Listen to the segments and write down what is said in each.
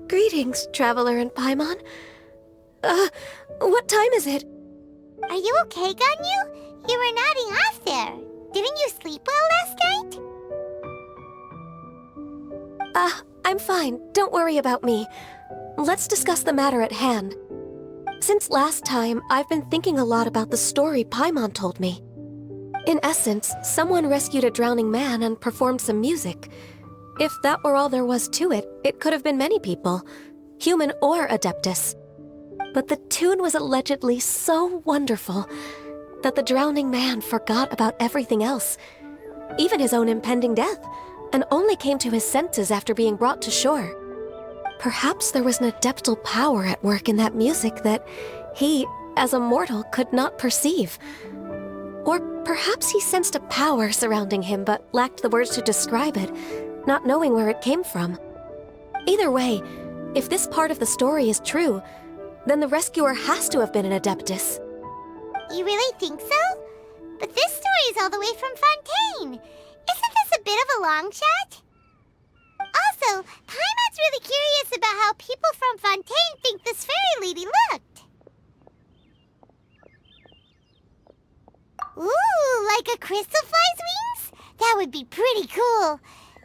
Greetings, Traveler and Paimon. What time is it? Are you okay, Ganyu? You were nodding off there. Didn't you sleep well last night? I'm fine. Don't worry about me. Let's discuss the matter at hand. Since last time, I've been thinking a lot about the story Paimon told me. In essence, someone rescued a drowning man and performed some music. If that were all there was to it, it could have been many people, human or Adeptus. But the tune was allegedly so wonderful that the drowning man forgot about everything else, even his own impending death, and only came to his senses after being brought to shore. Perhaps there was an adeptal power at work in that music that he, as a mortal, could not perceive. Or perhaps he sensed a power surrounding him but lacked the words to describe it, not knowing where it came from. Either way, if this part of the story is true, then the rescuer has to have been an Adeptus. You really think so? But this story is all the way from Fontaine. Isn't this a bit of a long shot? Also, Paimon's really curious about how people from Fontaine think this fairy lady looked. Ooh, like a crystal fly's wings? That would be pretty cool.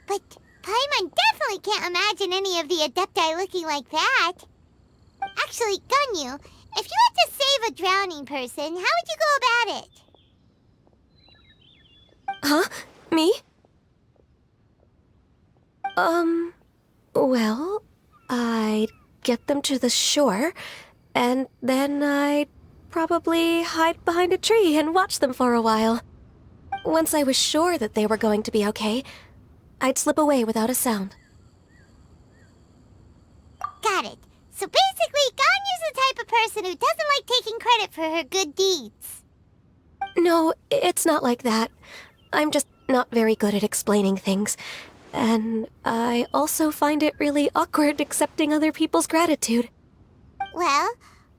But Paimon definitely can't imagine any of the Adepti looking like that. Actually, Ganyu, if you had to save a drowning person, how would you go about it? Huh? Me? Well, I'd get them to the shore, and then I'd probably hide behind a tree and watch them for a while. Once I was sure that they were going to be okay, I'd slip away without a sound. Got it. So basically, Ganyu's the type of person who doesn't like taking credit for her good deeds. No, it's not like that. I'm just not very good at explaining things. And I also find it really awkward accepting other people's gratitude. Well,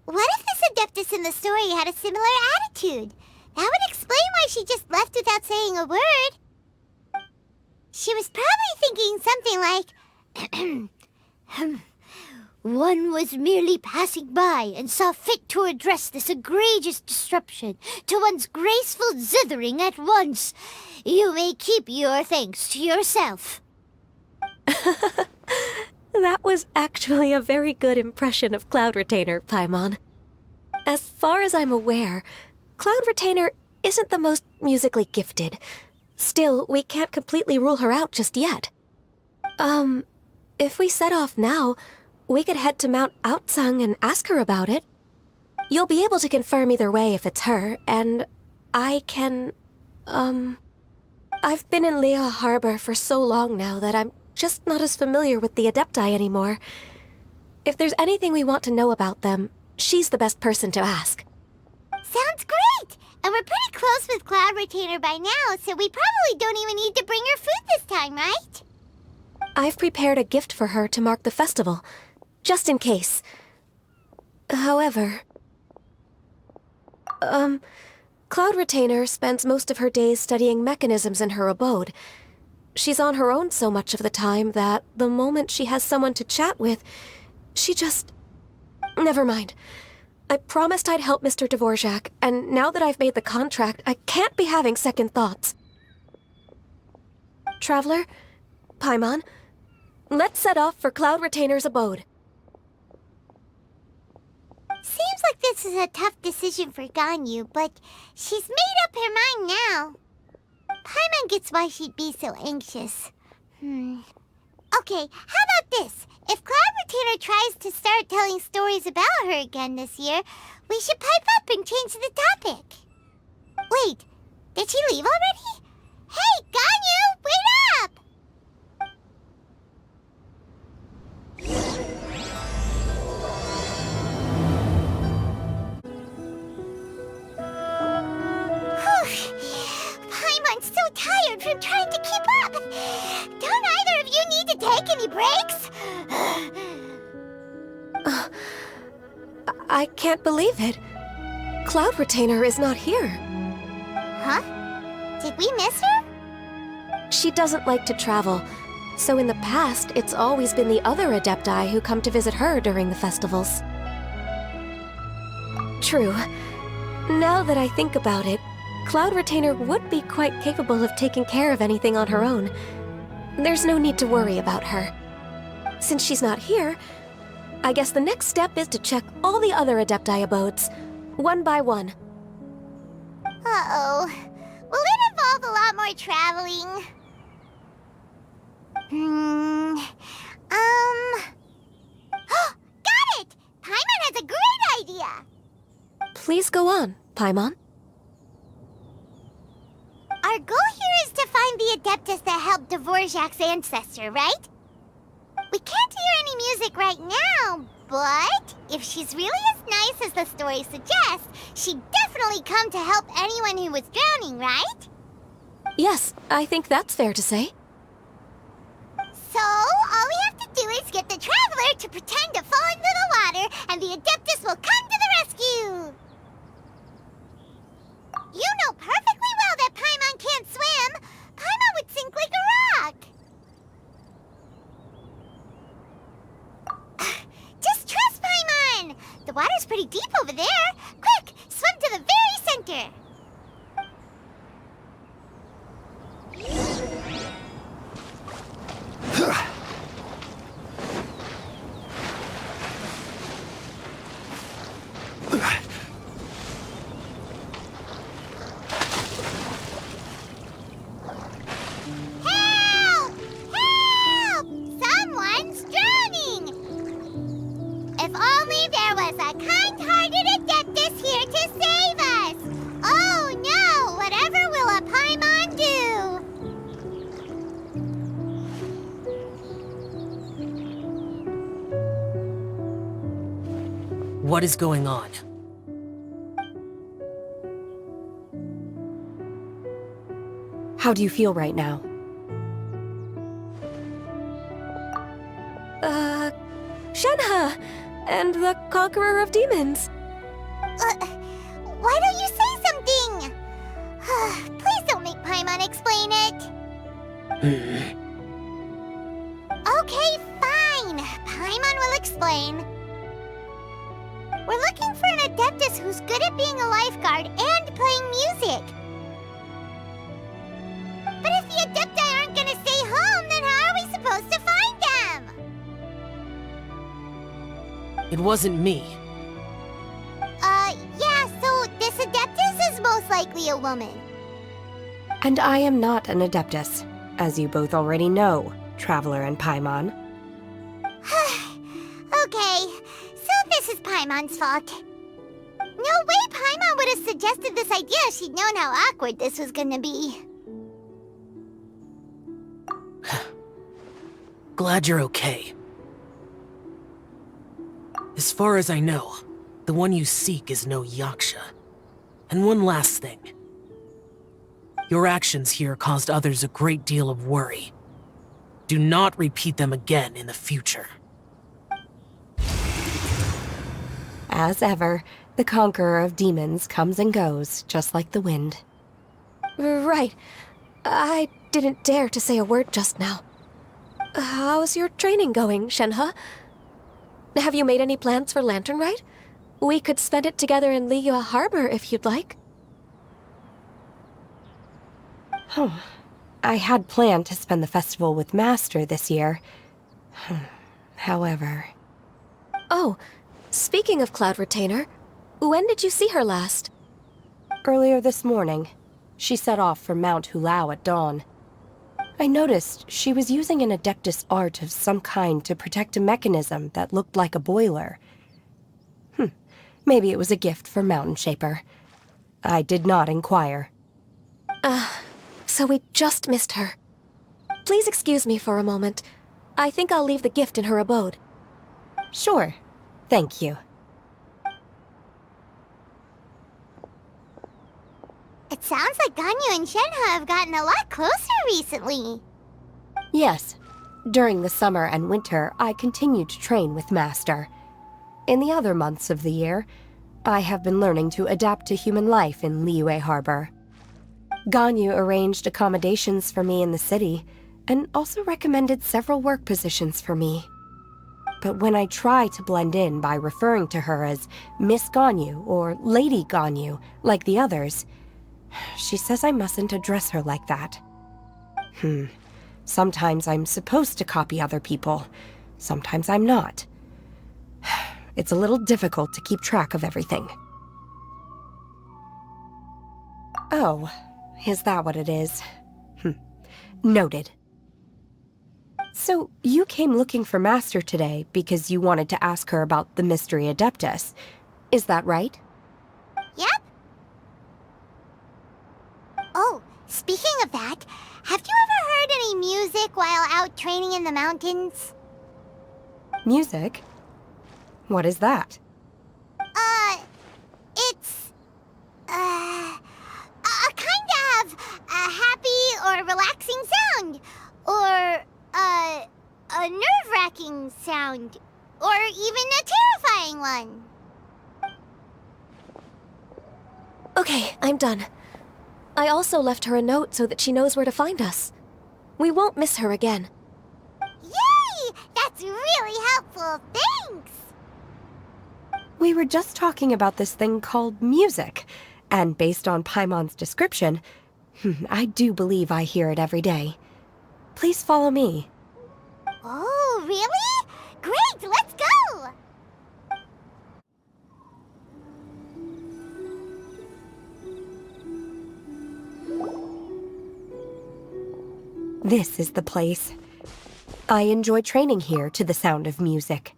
what if this Adeptus in the story had a similar attitude? That would explain why she just left without saying a word. She was probably thinking something like, One was merely passing by and saw fit to address this egregious disruption to one's graceful zithering at once. You may keep your thanks to yourself. That was actually a very good impression of Cloud Retainer, Paimon. As far as I'm aware, Cloud Retainer isn't the most musically gifted. Still, we can't completely rule her out just yet. If we set off now, we could head to Mount Outsung and ask her about it. You'll be able to confirm either way if it's her, and I can, I've been in Lea Harbor for so long now that I'm just not as familiar with the Adepti anymore. If there's anything we want to know about them, she's the best person to ask. Sounds great! And we're pretty close with Cloud Retainer by now, so we probably don't even need to bring her food this time, right? I've prepared a gift for her to mark the festival, just in case. However, Cloud Retainer spends most of her days studying mechanisms in her abode. She's on her own so much of the time that the moment she has someone to chat with, she just... Never mind. I promised I'd help Mr. Dvorak, and now that I've made the contract, I can't be having second thoughts. Traveler, Paimon, let's set off for Cloud Retainer's abode. Seems like this is a tough decision for Ganyu, but she's made up her mind now. Paimon gets why she'd be so anxious. Okay, how about this? If Cloud Retainer tries to start telling stories about her again this year, we should pipe up and change the topic. Wait, did she leave already? Hey, Ganyu, wait up! Paimon's so tired from trying to keep up. Don't either of you need to take any breaks? I can't believe it. Cloud Retainer is not here. Huh? Did we miss her? She doesn't like to travel, so in the past, it's always been the other Adepti who come to visit her during the festivals. True. Now that I think about it, Cloud Retainer would be quite capable of taking care of anything on her own. There's no need to worry about her. Since she's not here, I guess the next step is to check all the other Adepti abodes, one by one. Uh-oh. Will it involve a lot more traveling? Got it! Paimon has a great idea! Please go on, Paimon. Our goal here is to find the Adeptus that helped Dvorak's ancestor, right? We can't hear any music right now, but if she's really as nice as the story suggests, she'd definitely come to help anyone who was drowning, right? Yes, I think that's fair to say. So, all we have to do is get the Traveler to pretend to fall into the water, and the Adeptus will come to the rescue! You know perfectly well that Paimon can't swim! Paimon would sink like a rock! Just trust Paimon! The water's pretty deep over there! Quick, swim to the very center! Help! Help! Someone's drowning! If only there was a kind-hearted Adeptus here to save us! Oh no! Whatever will a Paimon do? What is going on? How do you feel right now? Shenhe! And the Conqueror of Demons! Why don't you say something? Please don't make Paimon explain it. Okay, fine. Paimon will explain. We're looking for an Adeptus who's good at being a lifeguard and playing music. But if the Adepti aren't gonna stay home, then how are we supposed to find them? It wasn't me. Yeah, so this Adeptus is most likely a woman. And I am not an Adeptus, as you both already know, Traveler and Paimon. Okay, so this is Paimon's fault. No way Paimon would have suggested this idea if she'd known how awkward this was gonna be. Glad you're okay. As far as I know, the one you seek is no Yaksha. And one last thing. Your actions here caused others a great deal of worry. Do not repeat them again in the future. As ever, the Conqueror of Demons comes and goes, just like the wind. Right. I didn't dare to say a word just now. How's your training going, Shenhe? Have you made any plans for Lantern Rite? We could spend it together in Liyue Harbor if you'd like. I had planned to spend the festival with Master this year. However... Oh, speaking of Cloud Retainer, when did you see her last? Earlier this morning, she set off for Mount Hulao at dawn. I noticed she was using an Adeptus art of some kind to protect a mechanism that looked like a boiler. Maybe it was a gift for Mountain Shaper. I did not inquire. So we just missed her. Please excuse me for a moment. I think I'll leave the gift in her abode. Sure. Thank you. It sounds like Ganyu and Shenhe have gotten a lot closer recently. Yes. During the summer and winter, I continued to train with Master. In the other months of the year, I have been learning to adapt to human life in Liyue Harbor. Ganyu arranged accommodations for me in the city, and also recommended several work positions for me. But when I try to blend in by referring to her as Miss Ganyu or Lady Ganyu, like the others, she says I mustn't address her like that. Sometimes I'm supposed to copy other people, sometimes I'm not. It's a little difficult to keep track of everything. Oh, is that what it is? Noted. So, you came looking for Master today because you wanted to ask her about the Mystery Adeptus. Is that right? Yep. Oh, speaking of that, have you ever heard any music while out training in the mountains? Music? What is that? It's a kind of a happy or relaxing sound, or a nerve-wracking sound, or even a terrifying one. Okay, I'm done. I also left her a note so that she knows where to find us. We won't miss her again. Yay! That's really helpful. Thanks! We were just talking about this thing called music, and based on Paimon's description, I do believe I hear it every day. Please follow me. Oh, really? Great, let's go! This is the place. I enjoy training here to the sound of music.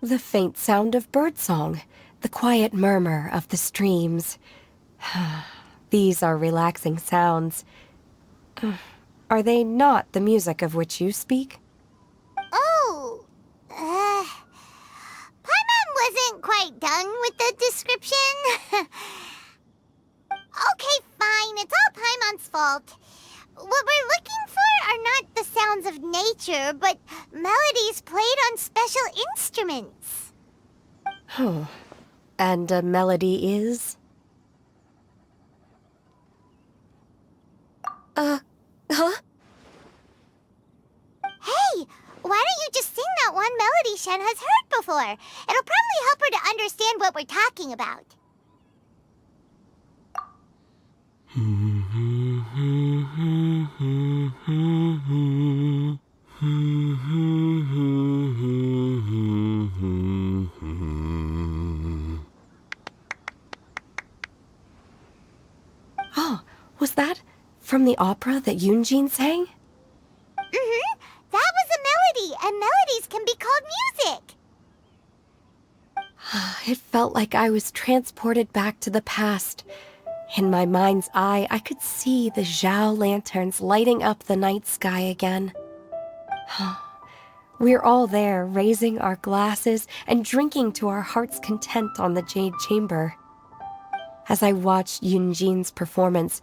The faint sound of birdsong, the quiet murmur of the streams. These are relaxing sounds. Are they not the music of which you speak? Oh, Paimon wasn't quite done with the description. Okay, fine, it's all Paimon's fault. What we're looking for are not the sounds of nature, but melodies played on special instruments. Oh, and a melody is? Huh? Hey, why don't you just sing that one melody Shen has heard before? It'll probably help her to understand what we're talking about. Oh, was that from the opera that Yunjin sang? That was a melody, and melodies can be called music. It felt like I was transported back to the past. In my mind's eye, I could see the Zhao lanterns lighting up the night sky again. We're all there, raising our glasses and drinking to our heart's content on the Jade Chamber. As I watched Yunjin's performance,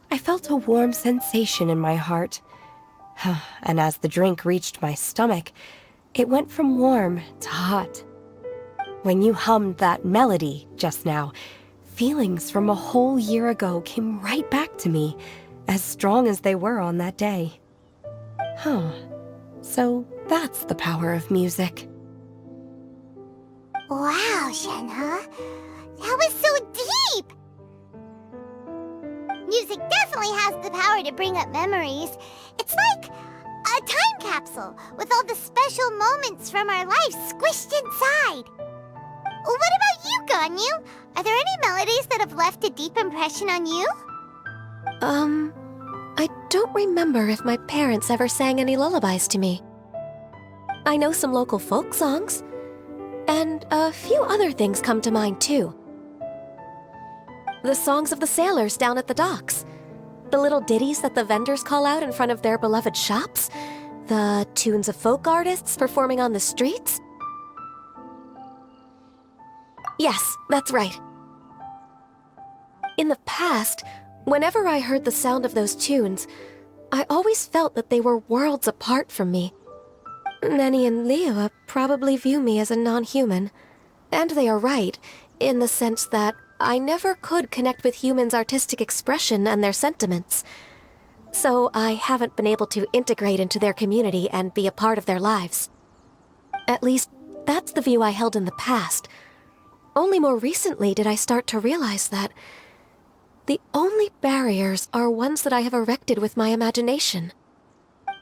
I felt a warm sensation in my heart. And as the drink reached my stomach, it went from warm to hot. When you hummed that melody just now, feelings from a whole year ago came right back to me, as strong as they were on that day. So that's the power of music. Wow, Shenhe. That was so deep! Music definitely has the power to bring up memories. It's like a time capsule with all the special moments from our lives squished inside. What about you Ganyu. Are there any melodies that have left a deep impression on you? I don't remember if my parents ever sang any lullabies to me. I know some local folk songs, and a few other things come to mind too. The songs of the sailors down at the docks, the little ditties that the vendors call out in front of their beloved shops, the tunes of folk artists performing on the streets. Yes, that's right. In the past, whenever I heard the sound of those tunes, I always felt that they were worlds apart from me. Nenny and Leoa probably view me as a non-human, and they are right, in the sense that I never could connect with humans' artistic expression and their sentiments. So I haven't been able to integrate into their community and be a part of their lives. At least, that's the view I held in the past. Only more recently did I start to realize that the only barriers are ones that I have erected with my imagination.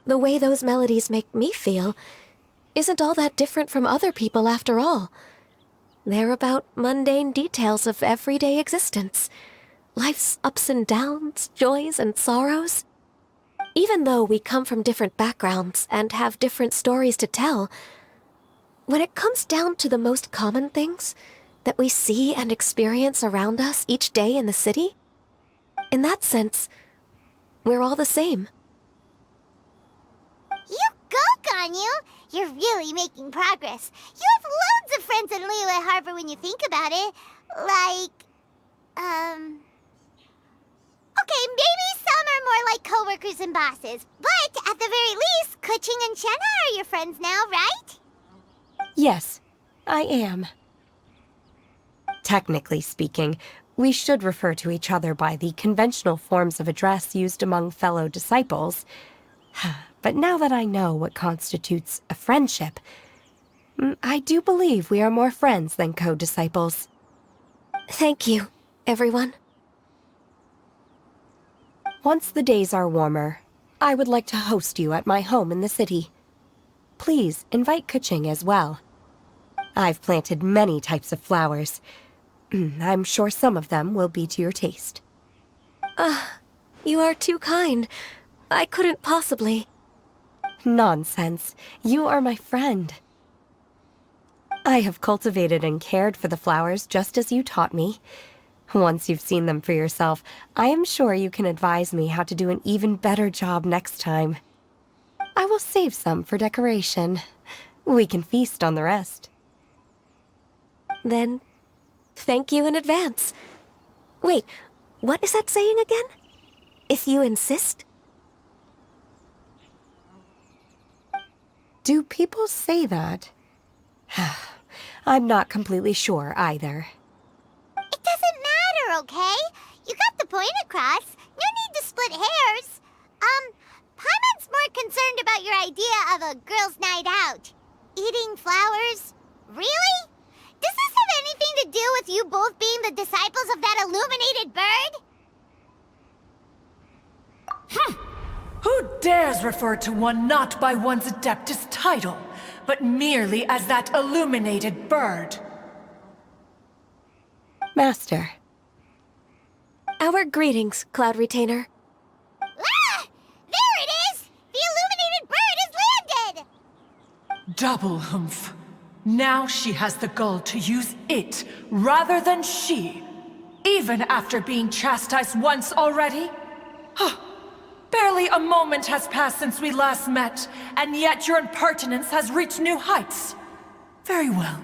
The way those melodies make me feel isn't all that different from other people after all. They're about mundane details of everyday existence. Life's ups and downs, joys and sorrows. Even though we come from different backgrounds and have different stories to tell, when it comes down to the most common things that we see and experience around us each day in the city, in that sense, we're all the same. You go, Ganyu! You're really making progress. You have loads of friends in Liyue Harbor when you think about it. Okay, maybe some are more like coworkers and bosses. But at the very least, Kuching and Shenna are your friends now, right? Yes, I am. Technically speaking, we should refer to each other by the conventional forms of address used among fellow disciples. But now that I know what constitutes a friendship, I do believe we are more friends than co-disciples. Thank you, everyone. Once the days are warmer, I would like to host you at my home in the city. Please invite Kuching as well. I've planted many types of flowers. I'm sure some of them will be to your taste. You are too kind. I couldn't possibly. Nonsense. You are my friend. I have cultivated and cared for the flowers just as you taught me. Once you've seen them for yourself, I am sure you can advise me how to do an even better job next time. I will save some for decoration. We can feast on the rest. Then, thank you in advance. Wait, what is that saying again? If you insist? Do people say that? I'm not completely sure either. It doesn't matter, okay? You got the point across. No need to split hairs. Paimon's more concerned about your idea of a girls' night out. Eating flowers? Really? Does this have anything to do with you both being the disciples of that illuminated bird? Who dares refer to one not by one's Adeptus title, but merely as that illuminated bird? Master. Our greetings, Cloud Retainer. Ah! There it is! The illuminated bird has landed! Double humph. Now she has the gall to use it rather than she, even after being chastised once already? Barely a moment has passed since we last met, and yet your impertinence has reached new heights. Very well.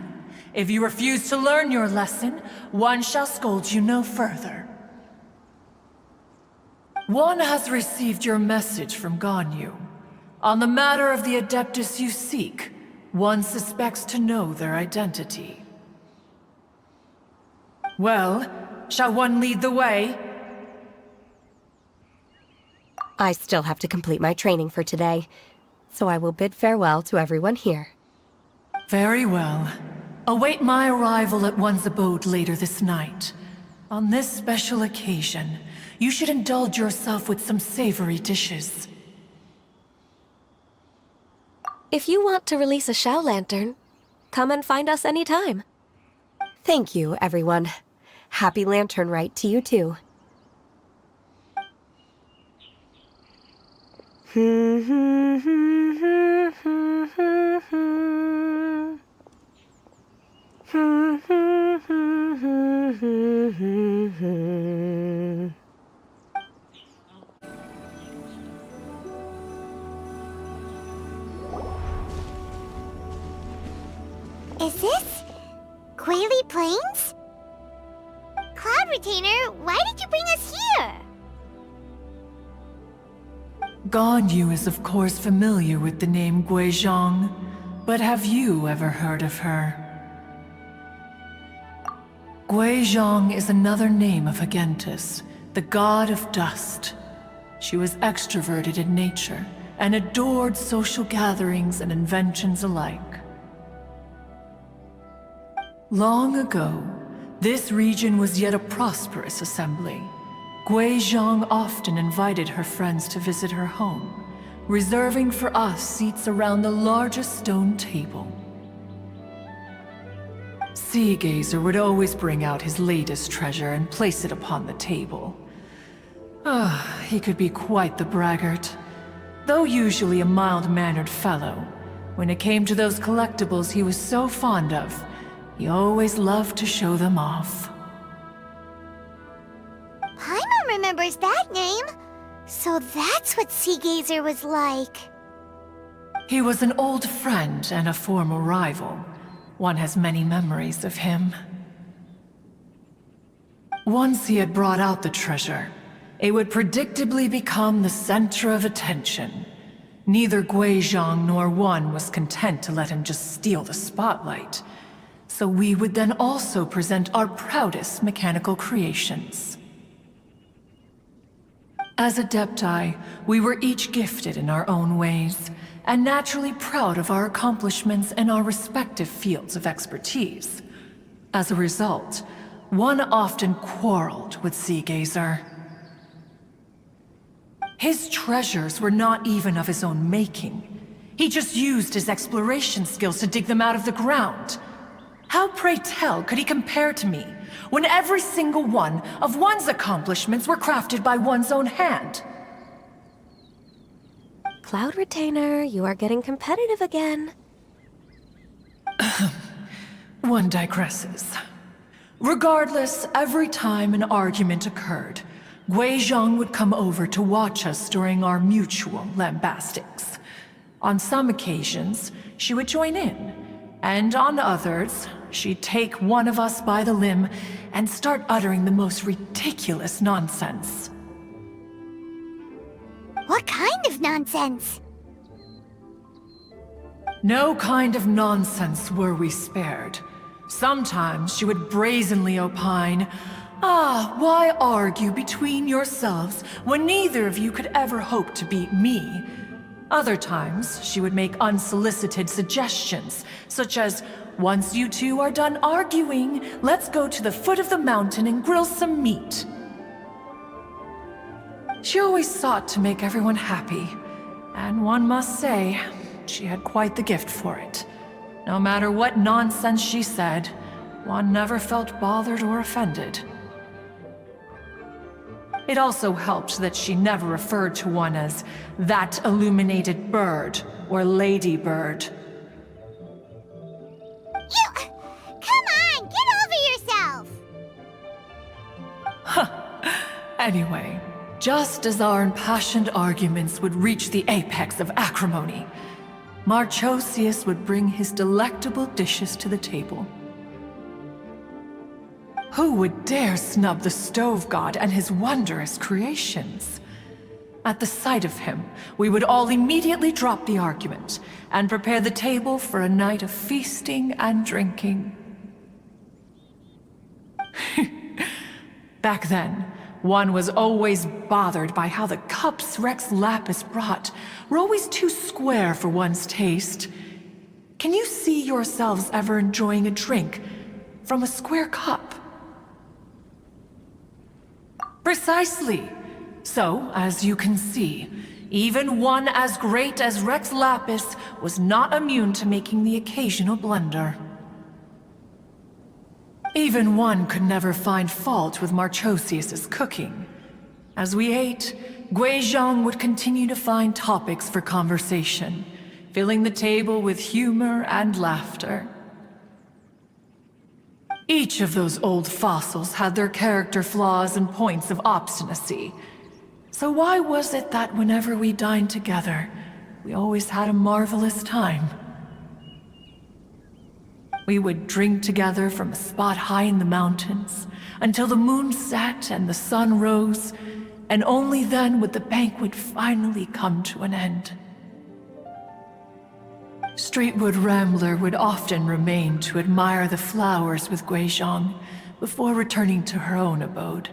If you refuse to learn your lesson, one shall scold you no further. One has received your message from Ganyu. On the matter of the Adeptus you seek, one suspects to know their identity. Well, shall one lead the way? I still have to complete my training for today, so I will bid farewell to everyone here. Very well. Await my arrival at one's abode later this night. On this special occasion, you should indulge yourself with some savory dishes. If you want to release a Shao Lantern, come and find us anytime. Thank you, everyone. Happy Lantern Rite to you too. Is this Guili Plains? Cloud Retainer, why did you bring us here? Ganyu is of course familiar with the name Guizhong, but have you ever heard of her? Guizhong is another name of Agentis, the god of dust. She was extroverted in nature and adored social gatherings and inventions alike. Long ago, this region was yet a prosperous assembly. Guizhong often invited her friends to visit her home, reserving for us seats around the largest stone table. Sea Gazer would always bring out his latest treasure and place it upon the table. He could be quite the braggart. Though usually a mild-mannered fellow, when it came to those collectibles he was so fond of, he always loved to show them off. Paimon remembers that name. So that's what Sea Gazer was like. He was an old friend and a former rival. One has many memories of him. Once he had brought out the treasure, it would predictably become the center of attention. Neither Guizhong nor one was content to let him just steal the spotlight. So we would then also present our proudest mechanical creations. As Adepti, we were each gifted in our own ways, and naturally proud of our accomplishments in our respective fields of expertise. As a result, one often quarreled with Sea Gazer. His treasures were not even of his own making. He just used his exploration skills to dig them out of the ground. How, pray tell, could he compare to me, when every single one of one's accomplishments were crafted by one's own hand? Cloud Retainer, you are getting competitive again. One digresses. Regardless, every time an argument occurred, Guizhong would come over to watch us during our mutual lambastics. On some occasions, she would join in, and on others, she'd take one of us by the limb and start uttering the most ridiculous nonsense. What kind of nonsense? No kind of nonsense were we spared. Sometimes she would brazenly opine, why argue between yourselves when neither of you could ever hope to beat me? Other times, she would make unsolicited suggestions, such as, once you two are done arguing, let's go to the foot of the mountain and grill some meat. She always sought to make everyone happy, and one must say, she had quite the gift for it. No matter what nonsense she said, one never felt bothered or offended. It also helped that she never referred to one as that illuminated bird or ladybird. Come on, get over yourself! Anyway, just as our impassioned arguments would reach the apex of acrimony, Marchosius would bring his delectable dishes to the table. Who would dare snub the stove god and his wondrous creations? At the sight of him, we would all immediately drop the argument and prepare the table for a night of feasting and drinking. Back then, one was always bothered by how the cups Rex Lapis brought were always too square for one's taste. Can you see yourselves ever enjoying a drink from a square cup? Precisely. So, as you can see, even one as great as Rex Lapis was not immune to making the occasional blunder. Even one could never find fault with Marchosius's cooking. As we ate, Guizhong would continue to find topics for conversation, filling the table with humor and laughter. Each of those old fossils had their character flaws and points of obstinacy. So why was it that whenever we dined together, we always had a marvelous time? We would drink together from a spot high in the mountains, until the moon set and the sun rose, and only then would the banquet finally come to an end. Streetwood Rambler would often remain to admire the flowers with Guizhong before returning to her own abode.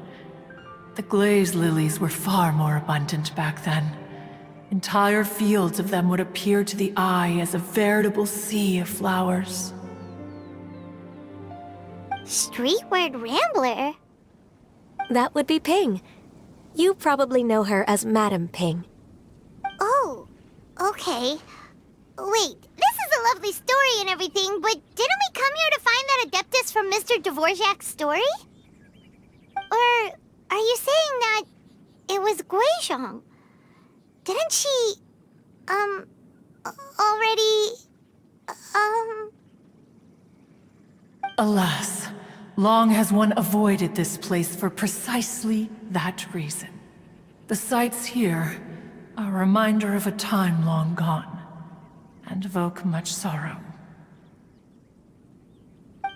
The glaze lilies were far more abundant back then. Entire fields of them would appear to the eye as a veritable sea of flowers. Streetward Rambler? That would be Ping. You probably know her as Madam Ping. Oh, okay. Wait, this is a lovely story and everything, but didn't we come here to find that Adeptus from Mr. Dvorak's story? Or are you saying that it was Guizhong? Didn't she, already, Alas, long has one avoided this place for precisely that reason. The sights here are a reminder of a time long gone, and evoke much sorrow.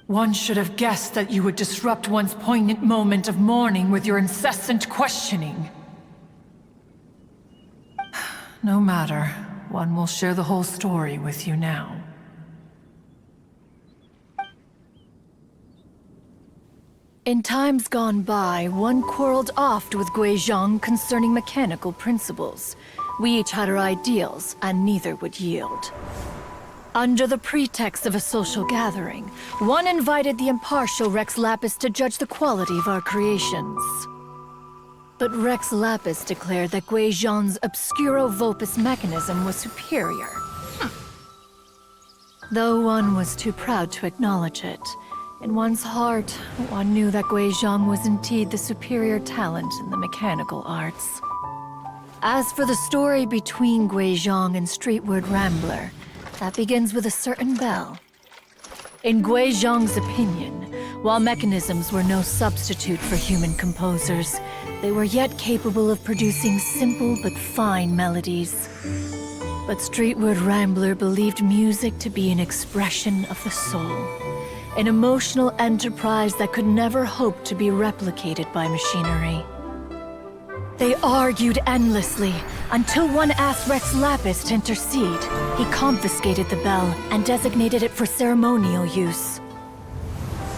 One should have guessed that you would disrupt one's poignant moment of mourning with your incessant questioning. No matter, one will share the whole story with you now. In times gone by, one quarreled oft with Guizhong concerning mechanical principles. We each had our ideals, and neither would yield. Under the pretext of a social gathering, one invited the impartial Rex Lapis to judge the quality of our creations. But Rex Lapis declared that Guizhong's Obscuro Vulpus mechanism was superior. Though one was too proud to acknowledge it, in one's heart, one knew that Guizhong was indeed the superior talent in the mechanical arts. As for the story between Guizhong and Streetward Rambler, that begins with a certain bell. In Guizhong's opinion, while mechanisms were no substitute for human composers, they were yet capable of producing simple but fine melodies. But Streetward Rambler believed music to be an expression of the soul, an emotional enterprise that could never hope to be replicated by machinery. They argued endlessly, until one asked Rex Lapis to intercede. He confiscated the bell and designated it for ceremonial use.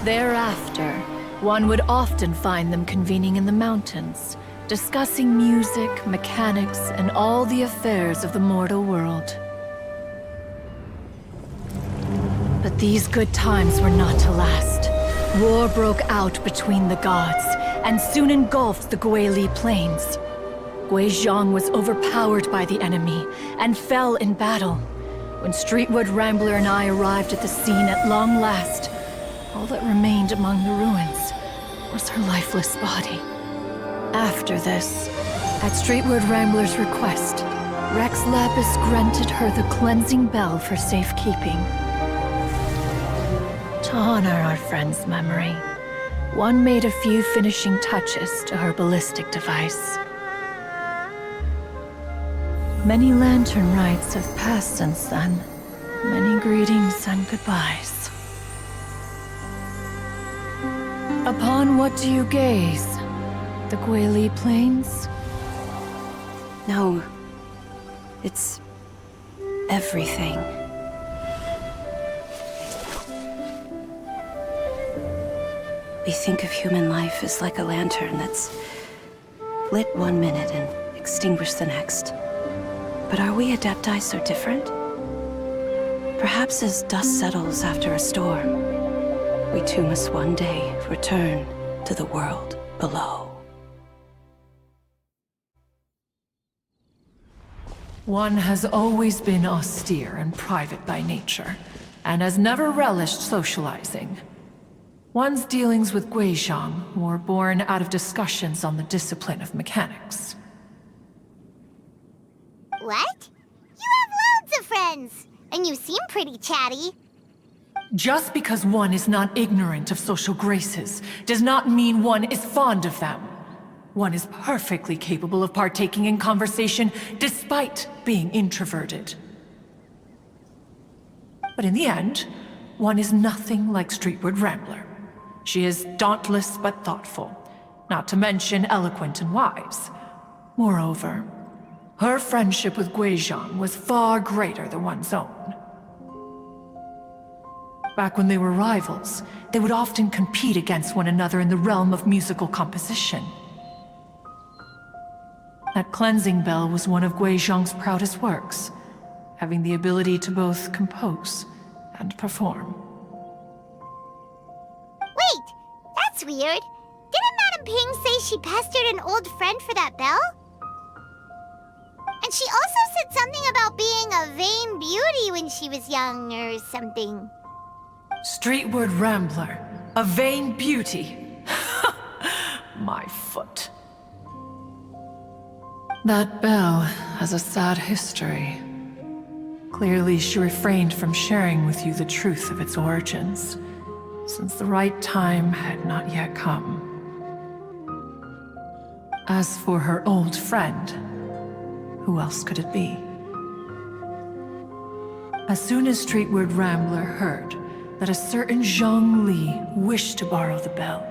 Thereafter, one would often find them convening in the mountains, discussing music, mechanics, and all the affairs of the mortal world. But these good times were not to last. War broke out between the gods, and soon engulfed the Guili Plains. Guizhong was overpowered by the enemy, and fell in battle. When Streetwood Rambler and I arrived at the scene at long last, all that remained among the ruins was her lifeless body. After this, at Streetwood Rambler's request, Rex Lapis granted her the cleansing bell for safekeeping. To honor our friend's memory, one made a few finishing touches to her ballistic device. Many lantern rites have passed since then. Many greetings and goodbyes. Upon what do you gaze? The Guili Plains? No. It's everything. We think of human life as like a lantern that's lit one minute and extinguished the next. But are we Adepti so different? Perhaps as dust settles after a storm, we too must one day return to the world below. One has always been austere and private by nature, and has never relished socializing. One's dealings with Guizhong were born out of discussions on the discipline of mechanics. What? You have loads of friends, and you seem pretty chatty. Just because one is not ignorant of social graces does not mean one is fond of them. One is perfectly capable of partaking in conversation despite being introverted. But in the end, one is nothing like Streetward Rambler. She is dauntless but thoughtful, not to mention eloquent and wise. Moreover, her friendship with Guizhong was far greater than one's own. Back when they were rivals, they would often compete against one another in the realm of musical composition. That cleansing bell was one of Guizhong's proudest works, having the ability to both compose and perform. Wait, that's weird. Didn't Madame Ping say she pestered an old friend for that bell? And she also said something about being a vain beauty when she was young or something. Streetward Rambler, a vain beauty. My foot. That bell has a sad history. Clearly, she refrained from sharing with you the truth of its origins, since the right time had not yet come. As for her old friend, who else could it be? As soon as Streetward Rambler heard that a certain Zhang Li wished to borrow the bell,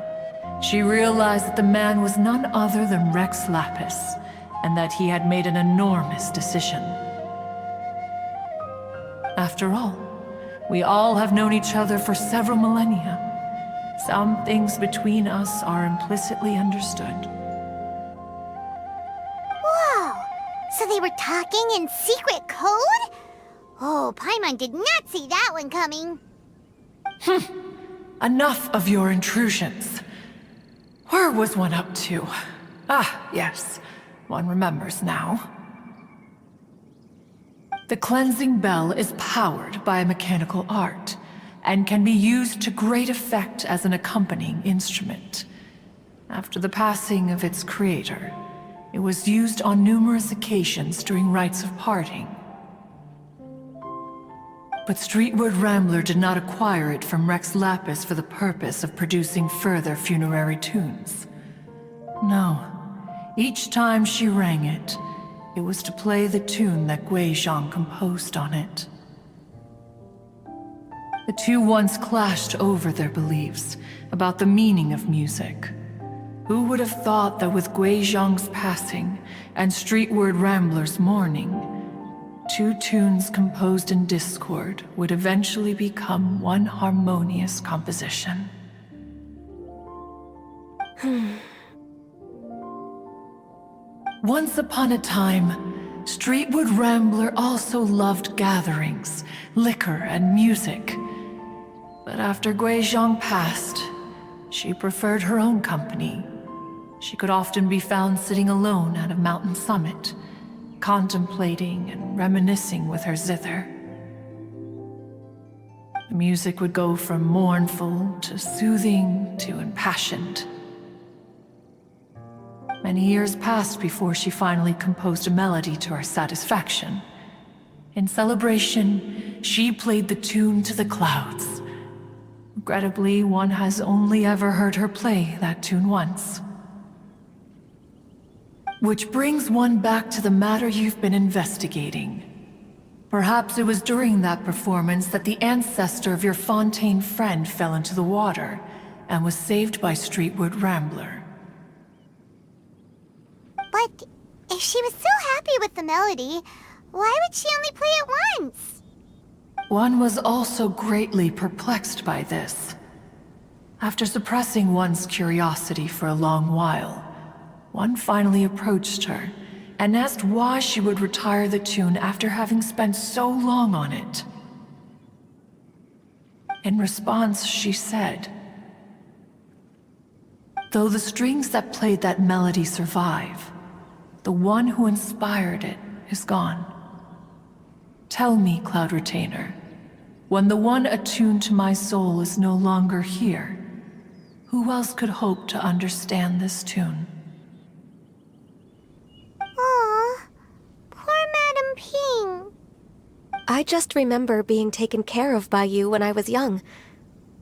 she realized that the man was none other than Rex Lapis, and that he had made an enormous decision. After all, we all have known each other for several millennia. Some things between us are implicitly understood. Whoa! So they were talking in secret code? Oh, Paimon did not see that one coming. Enough of your intrusions. Where was one up to? Ah, yes. One remembers now. The cleansing bell is powered by a mechanical art, and can be used to great effect as an accompanying instrument. After the passing of its creator, it was used on numerous occasions during rites of parting. But Streetward Rambler did not acquire it from Rex Lapis for the purpose of producing further funerary tunes. No. Each time she rang it, it was to play the tune that Guizhong composed on it. The two once clashed over their beliefs about the meaning of music. Who would have thought that with Guizhong's passing and Streetward Rambler's mourning, two tunes composed in discord would eventually become one harmonious composition? Once upon a time, Streetward Rambler also loved gatherings, liquor, and music. But after Guizhong passed, she preferred her own company. She could often be found sitting alone at a mountain summit, contemplating and reminiscing with her zither. The music would go from mournful to soothing to impassioned. Many years passed before she finally composed a melody to her satisfaction. In celebration, she played the tune to the clouds. Regrettably, one has only ever heard her play that tune once. Which brings one back to the matter you've been investigating. Perhaps it was during that performance that the ancestor of your Fontaine friend fell into the water and was saved by Streetward Rambler. But if she was so happy with the melody, why would she only play it once? One was also greatly perplexed by this. After suppressing one's curiosity for a long while, one finally approached her and asked why she would retire the tune after having spent so long on it. In response, she said, "Though the strings that played that melody survive, the one who inspired it is gone. Tell me, Cloud Retainer, when the one attuned to my soul is no longer here, Who else could hope to understand this tune? Aw, poor Madam Ping. I just remember being taken care of by you when I was young.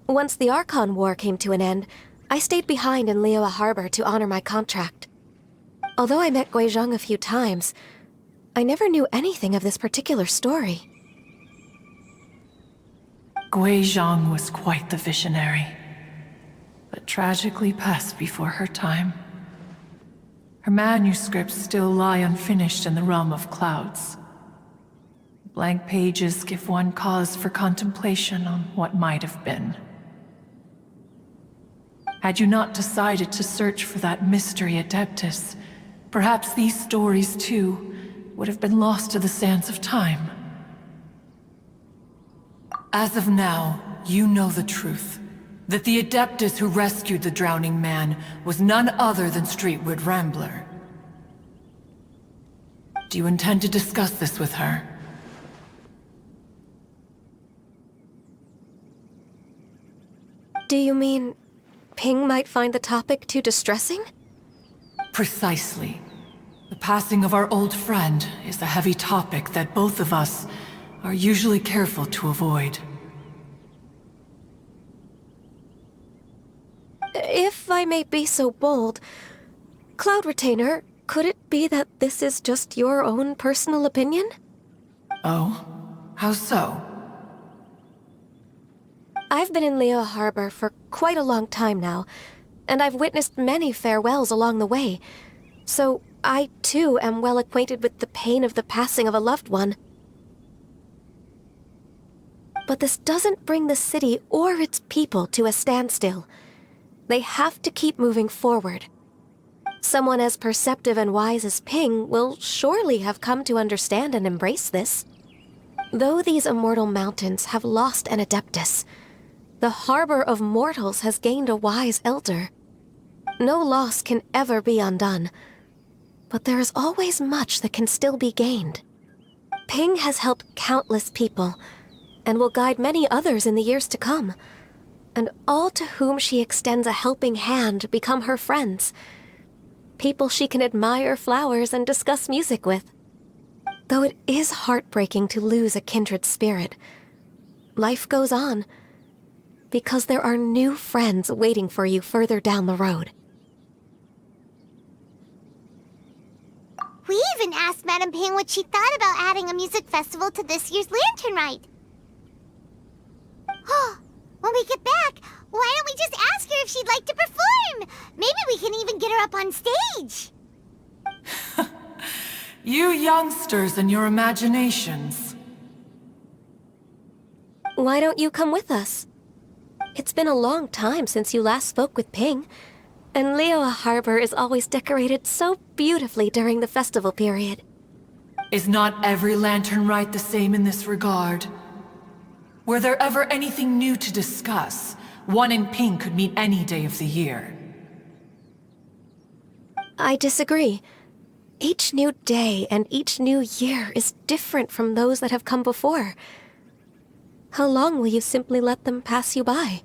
Once the Archon War came to an end, I stayed behind in Liyue Harbor to honor my contract. Although I met Guizhong a few times, I never knew anything of this particular story. Guizhong was quite the visionary, but tragically passed before her time. Her manuscripts still lie unfinished in the realm of clouds. Blank pages give one cause for contemplation on what might have been. Had you not decided to search for that mystery Adeptus, perhaps these stories, too, would have been lost to the sands of time. As of now, you know the truth. That the Adeptus who rescued the drowning man was none other than Streetwood Rambler. Do you intend to discuss this with her? Do you mean Ping might find the topic too distressing? Precisely. The passing of our old friend is a heavy topic that both of us are usually careful to avoid. If I may be so bold, Cloud Retainer, could it be that this is just your own personal opinion? Oh? How so? I've been in Liyue Harbor for quite a long time now, and I've witnessed many farewells along the way, so I too am well acquainted with the pain of the passing of a loved one. But this doesn't bring the city or its people to a standstill. They have to keep moving forward. Someone as perceptive and wise as Ping will surely have come to understand and embrace this. Though these immortal mountains have lost an Adeptus, the harbor of mortals has gained a wise elder. No loss can ever be undone, but there is always much that can still be gained. Ping has helped countless people, and will guide many others in the years to come. And all to whom she extends a helping hand become her friends. People she can admire flowers and discuss music with. Though it is heartbreaking to lose a kindred spirit, life goes on, because there are new friends waiting for you further down the road. We even asked Madam Ping what she thought about adding a music festival to this year's Lantern Rite. Oh, when we get back, why don't we just ask her if she'd like to perform? Maybe we can even get her up on stage. You youngsters and your imaginations. Why don't you come with us? It's been a long time since you last spoke with Ping, and Liyue Harbor is always decorated so beautifully during the festival period. Is not every Lantern Rite the same in this regard? Were there ever anything new to discuss? One in Ping could meet any day of the year. I disagree. Each new day and each new year is different from those that have come before. How long will you simply let them pass you by?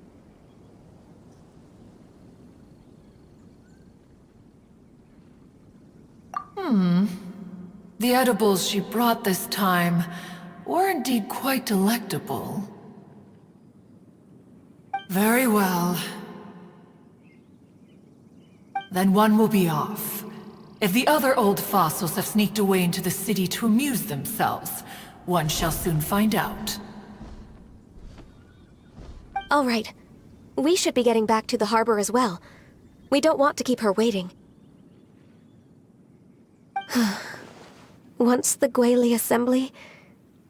The edibles she brought this time were indeed quite delectable. Very well. Then one will be off. If the other old fossils have sneaked away into the city to amuse themselves, one shall soon find out. All right. We should be getting back to the harbor as well. We don't want to keep her waiting. Once the Guili Assembly,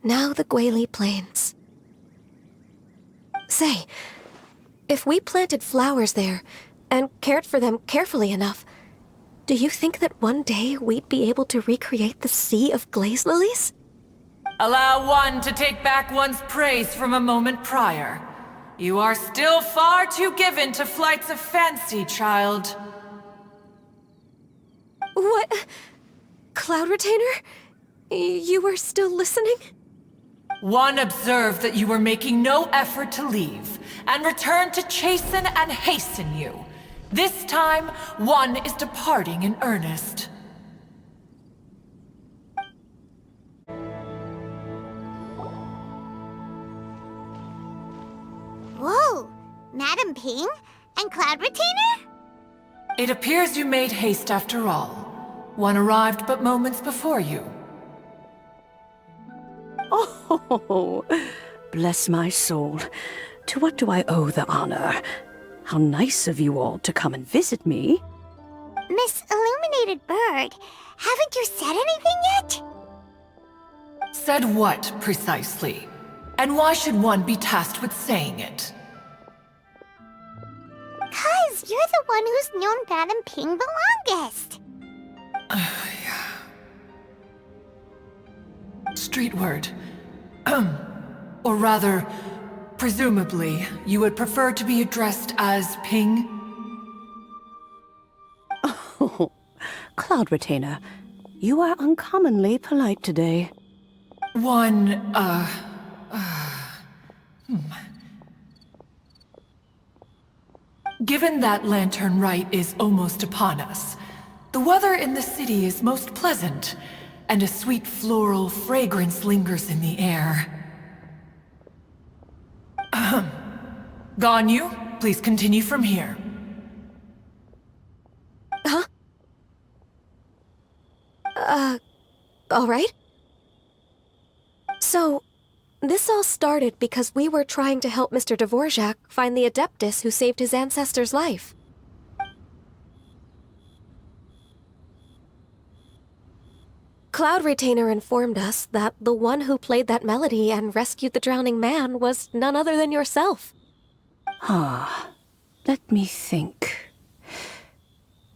now the Guili Plains. Say, if we planted flowers there and cared for them carefully enough, do you think that one day we'd be able to recreate the Sea of Glaze Lilies? Allow one to take back one's praise from a moment prior. You are still far too given to flights of fancy, child. What? Cloud Retainer? You were still listening? One observed that you were making no effort to leave, and returned to chasten and hasten you. This time, one is departing in earnest. Whoa! Madam Ping? And Cloud Retainer? It appears you made haste after all. One arrived but moments before you. Oh, bless my soul. To what do I owe the honor? How nice of you all to come and visit me. Miss Illuminated Bird, haven't you said anything yet? Said what, precisely? And why should one be tasked with saying it? 'Cause you're the one who's known Madam Ping the longest. Street word. Or rather, presumably, you would prefer to be addressed as Ping? Oh, Cloud Retainer, you are uncommonly polite today. Given that Lantern Rite is almost upon us, the weather in the city is most pleasant, and a sweet floral fragrance lingers in the air. Ganyu, please continue from here. Huh? All right. So, this all started because we were trying to help Mr. Dvorak find the Adeptus who saved his ancestor's life. Cloud Retainer informed us that the one who played that melody and rescued the drowning man was none other than yourself. Let me think.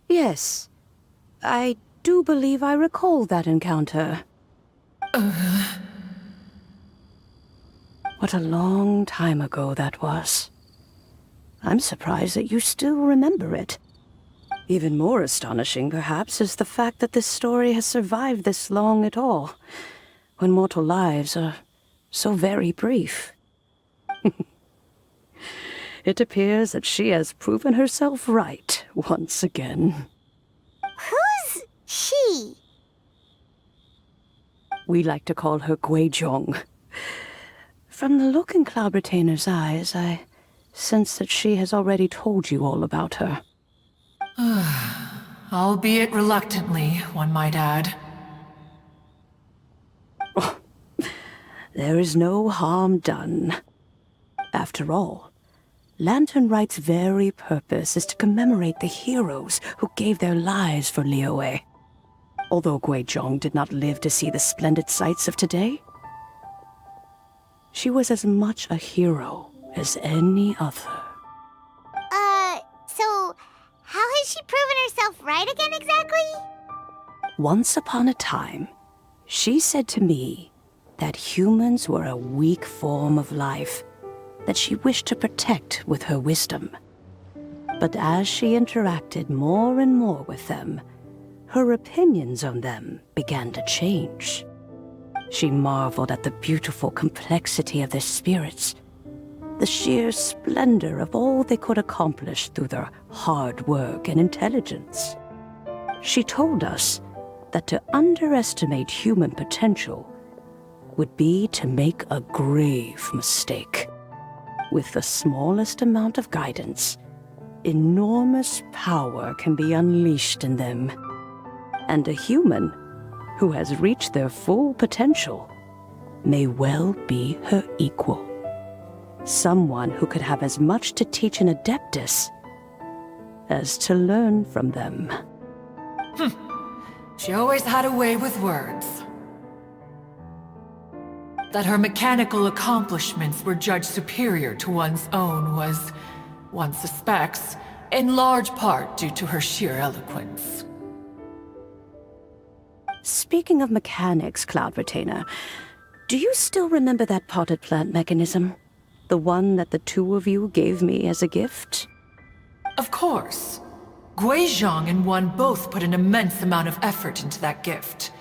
Yes, I do believe I recall that encounter. What a long time ago that was. I'm surprised that you still remember it. Even more astonishing, perhaps, is the fact that this story has survived this long at all, when mortal lives are so very brief. It appears that she has proven herself right once again. Who's she? We like to call her Guizhong. From the look in Cloud Retainer's eyes, I sense that she has already told you all about her. Albeit reluctantly, one might add. There is no harm done. After all, Lantern Rite's very purpose is to commemorate the heroes who gave their lives for Liyue. Although Guizhong did not live to see the splendid sights of today, she was as much a hero as any other. So how has she proven herself right again exactly? Once upon a time, she said to me that humans were a weak form of life that she wished to protect with her wisdom. But as she interacted more and more with them, her opinions on them began to change. She marveled at the beautiful complexity of their spirits, the sheer splendor of all they could accomplish through their hard work and intelligence. She told us that to underestimate human potential would be to make a grave mistake. With the smallest amount of guidance, enormous power can be unleashed in them. And a human who has reached their full potential may well be her equal. Someone who could have as much to teach an Adeptus as to learn from them. She always had a way with words. That her mechanical accomplishments were judged superior to one's own was, one suspects, in large part due to her sheer eloquence. Speaking of mechanics, Cloud Retainer, do you still remember that potted plant mechanism? The one that the two of you gave me as a gift? Of course. Guizhong and one both put an immense amount of effort into that gift.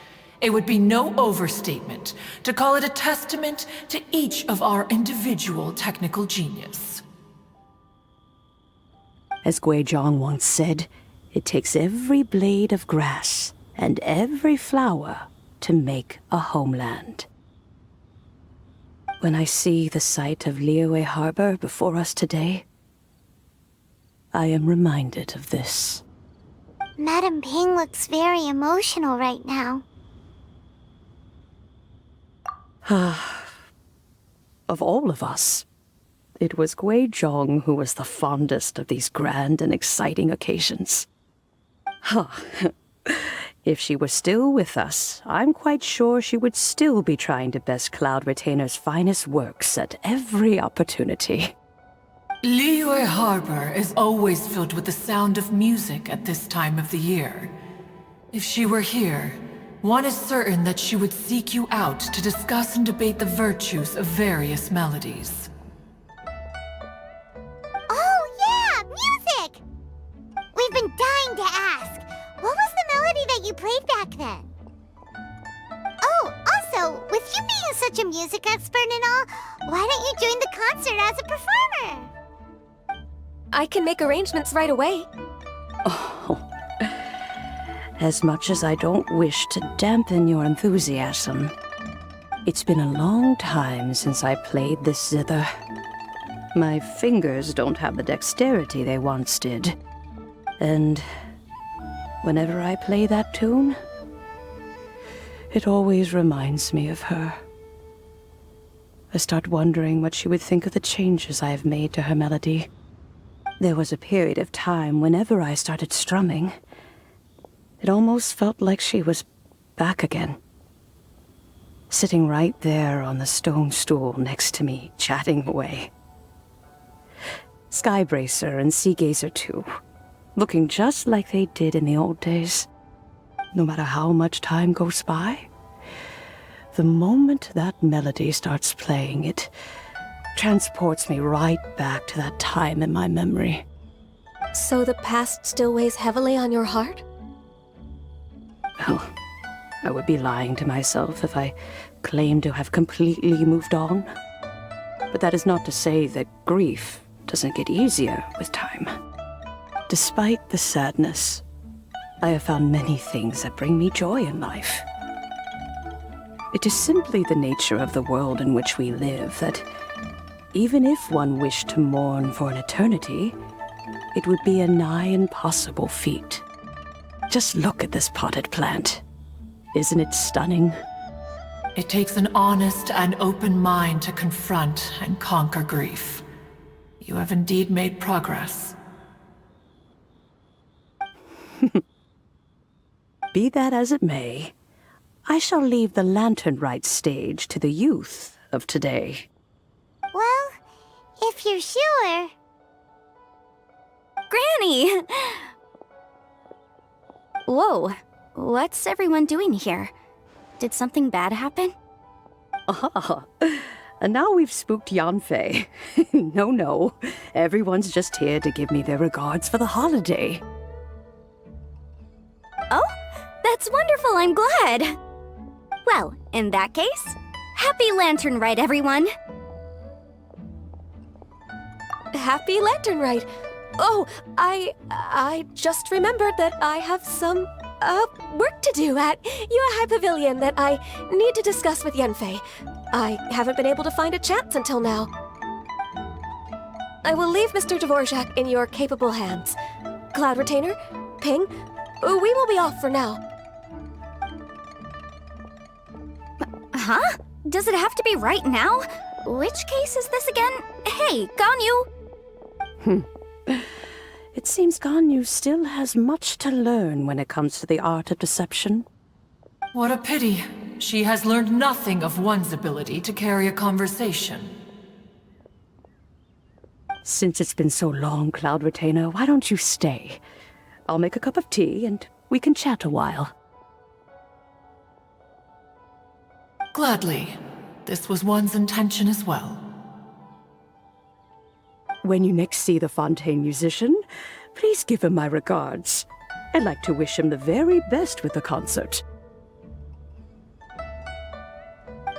It would be no overstatement to call it a testament to each of our individual technical genius. As Guizhong once said, it takes every blade of grass and every flower to make a homeland. When I see the sight of Liyue Harbor before us today, I am reminded of this. Madam Ping looks very emotional right now. Of all of us, it was Guizhong who was the fondest of these grand and exciting occasions. If she were still with us, I'm quite sure she would still be trying to best Cloud Retainer's finest works at every opportunity. Liyue Harbor is always filled with the sound of music at this time of the year. If she were here, one is certain that she would seek you out to discuss and debate the virtues of various melodies. Oh yeah, music! We've been dying to ask. What was the melody that you played back then? Oh, also, with you being such a music expert and all, why don't you join the concert as a performer? I can make arrangements right away. Oh, as much as I don't wish to dampen your enthusiasm, it's been a long time since I played this zither. My fingers don't have the dexterity they once did. And whenever I play that tune, it always reminds me of her. I start wondering what she would think of the changes I have made to her melody. There was a period of time whenever I started strumming, it almost felt like she was back again. Sitting right there on the stone stool next to me, chatting away. Skybracer and Seagazer too, looking just like they did in the old days. No matter how much time goes by, the moment that melody starts playing, it transports me right back to that time in my memory. So the past still weighs heavily on your heart? Well, I would be lying to myself if I claimed to have completely moved on. But that is not to say that grief doesn't get easier with time. Despite the sadness, I have found many things that bring me joy in life. It is simply the nature of the world in which we live that even if one wished to mourn for an eternity, it would be a nigh impossible feat. Just look at this potted plant. Isn't it stunning? It takes an honest and open mind to confront and conquer grief. You have indeed made progress. Be that as it may, I shall leave the lantern rite stage to the youth of today. Well, if you're sure. Granny! Whoa, what's everyone doing here? Did something bad happen? Ah, and now we've spooked Yanfei. No, everyone's just here to give me their regards for the holiday. Oh, that's wonderful, I'm glad! Well, in that case, happy Lantern Rite, everyone! Happy Lantern Rite! Oh, I just remembered that I have some, work to do at Yuehai Pavilion that I need to discuss with Yanfei. I haven't been able to find a chance until now. I will leave Mr. Dvorak in your capable hands. Cloud Retainer, Ping, we will be off for now. Huh? Does it have to be right now? Which case is this again? Hey, Ganyu! It seems Ganyu still has much to learn when it comes to the art of deception. What a pity. She has learned nothing of one's ability to carry a conversation. Since it's been so long, Cloud Retainer, why don't you stay? I'll make a cup of tea and we can chat a while. Gladly. This was one's intention as well. When you next see the Fontaine musician, please give him my regards. I'd like to wish him the very best with the concert.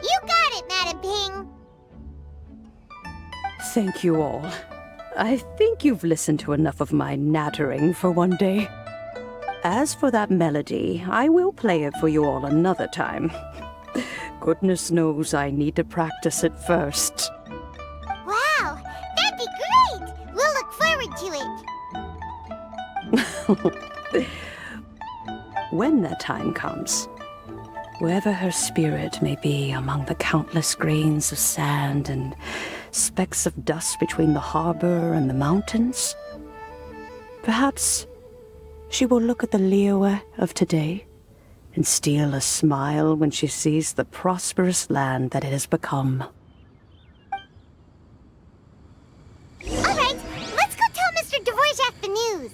You got it, Madam Ping! Thank you all. I think you've listened to enough of my nattering for one day. As for that melody, I will play it for you all another time. Goodness knows I need to practice it first. Wow, that'd be great! We'll look forward to it. When that time comes, wherever her spirit may be among the countless grains of sand and specks of dust between the harbor and the mountains, perhaps she will look at the Liyue of today and steal a smile when she sees the prosperous land that it has become. All right, let's go tell Mr. Dvorak the news.